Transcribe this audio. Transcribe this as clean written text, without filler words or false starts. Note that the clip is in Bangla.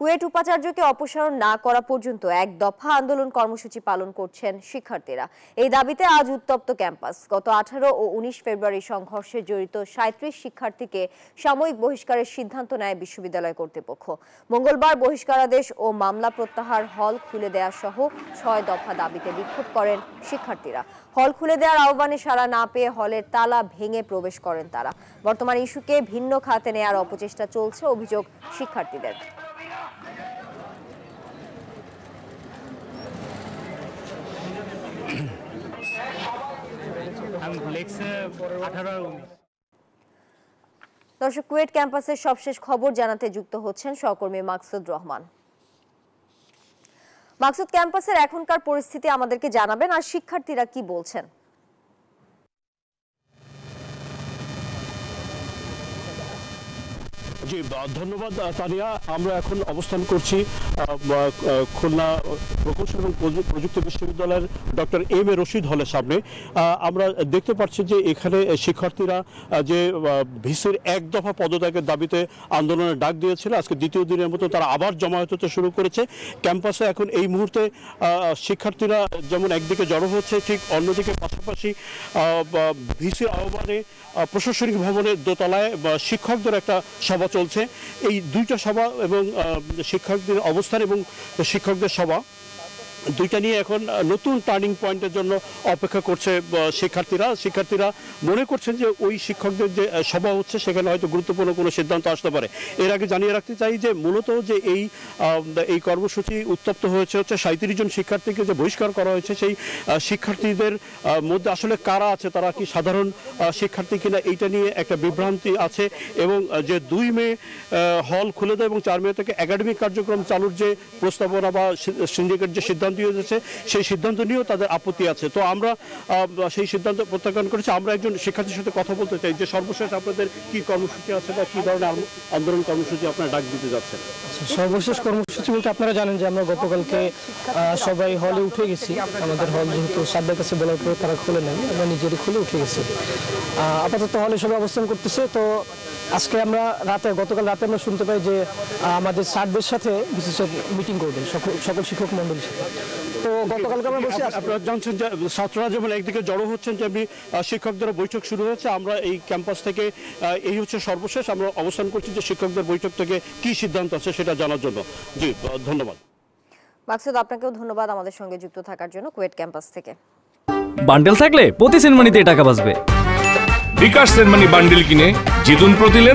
কুয়েট উপাচার্যকে অপসারণ না করা পর্যন্ত এক দফা আন্দোলন কর্মসূচি পালন করছেন শিক্ষার্থীরা। এই দাবিতে আজ উত্তপ্ত ক্যাম্পাস। গত 18 ও 19 ফেব্রুয়ারি সংঘর্ষে জড়িত 37 শিক্ষার্থীকে সাময়িক বহিষ্কারের সিদ্ধান্ত নেয় বিশ্ববিদ্যালয় কর্তৃপক্ষ। মঙ্গলবার বহিষ্কারাদেশ ও মামলা প্রত্যাহার, হল খুলে দেওয়া সহ 6 দফা দাবিতে বিক্ষোভ করেন শিক্ষার্থীরা। হল খুলে দেওয়ার আহ্বানে সাড়া না পেয়ে হলের তালা ভেঙে প্রবেশ করেন তারা। বর্তমান ইস্যুকে ভিন্ন খাতে নেয়ার অপচেষ্টা চলছে অভিযোগ শিক্ষার্থীদের। দর্শক, কুয়েট ক্যাম্পাসের সবশেষ খবর জানাতে যুক্ত হচ্ছেন সহকর্মী মাকসুদ রহমান। মাকসুদ, ক্যাম্পাসের এখনকার পরিস্থিতি আমাদেরকে জানাবেন, আর শিক্ষার্থীরা কি বলছেন? জি ধন্যবাদ তানিয়া। আমরা এখন অবস্থান করছি খুলনা প্রকৌশল এবং প্রযুক্তি বিশ্ববিদ্যালয়ের ডক্টর এম এ রশিদ হলের সামনে। আমরা দেখতে পাচ্ছি যে এখানে শিক্ষার্থীরা যে ভিসির এক দফা পদত্যাগের দাবিতে আন্দোলনের ডাক দিয়েছিল, আজকে দ্বিতীয় দিনের মতো তারা আবার জমায়েত হতে শুরু করেছে। ক্যাম্পাসে এখন এই মুহূর্তে শিক্ষার্থীরা যেমন একদিকে জড়ো হচ্ছে, ঠিক অন্যদিকে পাশাপাশি ভিসির আহ্বানে প্রশাসনিক ভবনের দোতলায় শিক্ষকদের একটা সভা চলছে। এই দুইটা সভা এবং শিক্ষকদের অবস্থান এবং শিক্ষকদের সভা দুইটা নিয়ে এখন নতুন টার্নিং পয়েন্টের জন্য অপেক্ষা করছে শিক্ষার্থীরা মনে করছেন যে ওই শিক্ষকদের যে সভা হচ্ছে সেখানে হয়তো গুরুত্বপূর্ণ কোনো সিদ্ধান্ত আসতে পারে। এর আগে জানিয়ে রাখতে চাই যে মূলত যে এই কর্মসূচি উত্তপ্ত হয়েছে 37 জন শিক্ষার্থীকে যে বহিষ্কার করা হয়েছে, সেই শিক্ষার্থীদের মধ্যে আসলে কারা আছে, তারা কি সাধারণ শিক্ষার্থী কিনা, এইটা নিয়ে একটা বিভ্রান্তি আছে। এবং যে 2 মে হল খুলে দেয় এবং 4 মে থেকে একাডেমিক কার্যক্রম চালুর যে প্রস্তাবনা বা সিন্ডিকেট যে সিদ্ধান্ত হয়েছে, সেই সিদ্ধান্ত নিয়েও তাদের আপত্তি আছে। তো আমরা সেই সিদ্ধান্ত প্রত্যাখ্যান করেছি। আমরা একজন শিক্ষার্থীর সাথে কথা বলতে চাই যে সর্বশেষ আপনাদের কি কর্মসূচি আছে বা কি ধরনের আন্দোলন কর্মসূচি আপনারা ডাক দিতে যাচ্ছেন? সর্বশেষ কর্মসূচি বলতে আপনারা জানেন যে আমরা গতকালকে সবাই হলে উঠে গেছি। আমাদের হল যেহেতু সাবদের কাছে বলার পরে তারা খুলে নেয়, আমরা নিজেরই খুলে উঠে গেছি। আপাতত হলে সবাই অবস্থান করতেছে। তো আজকে আমরা গতকাল রাতে আমরা শুনতে পাই যে আমাদের স্যারদের সাথে বিশেষ মিটিং করবেন সকল শিক্ষক মন্ডলীর সাথে। তো গতকালকে আমরা বসে আপনারা জানছেন যে ছাত্ররা যেমন একদিকে জড়ো হচ্ছেন, যেমনি শিক্ষকদের বৈঠক শুরু হয়েছে। আমরা এই ক্যাম্পাস থেকে এই হচ্ছে সর্বশেষ আমরা অবস্থান করছি যে শিক্ষকদের বৈঠক থেকে কি সিদ্ধান্ত আছে সেটা জানার জন্য। জি ধন্যবাদ মাকসুদ, আপনাকেও ধন্যবাদ আমাদের সঙ্গে যুক্ত থাকার জন্য কুয়েট ক্যাম্পাস থেকে। বান্ডেল থাকলে প্রতি সেনমানিতে টাকা বাঁচবে। বিকাশ সেনমানি বান্ডেল কিনে জিতুন প্রতি লেনদেন।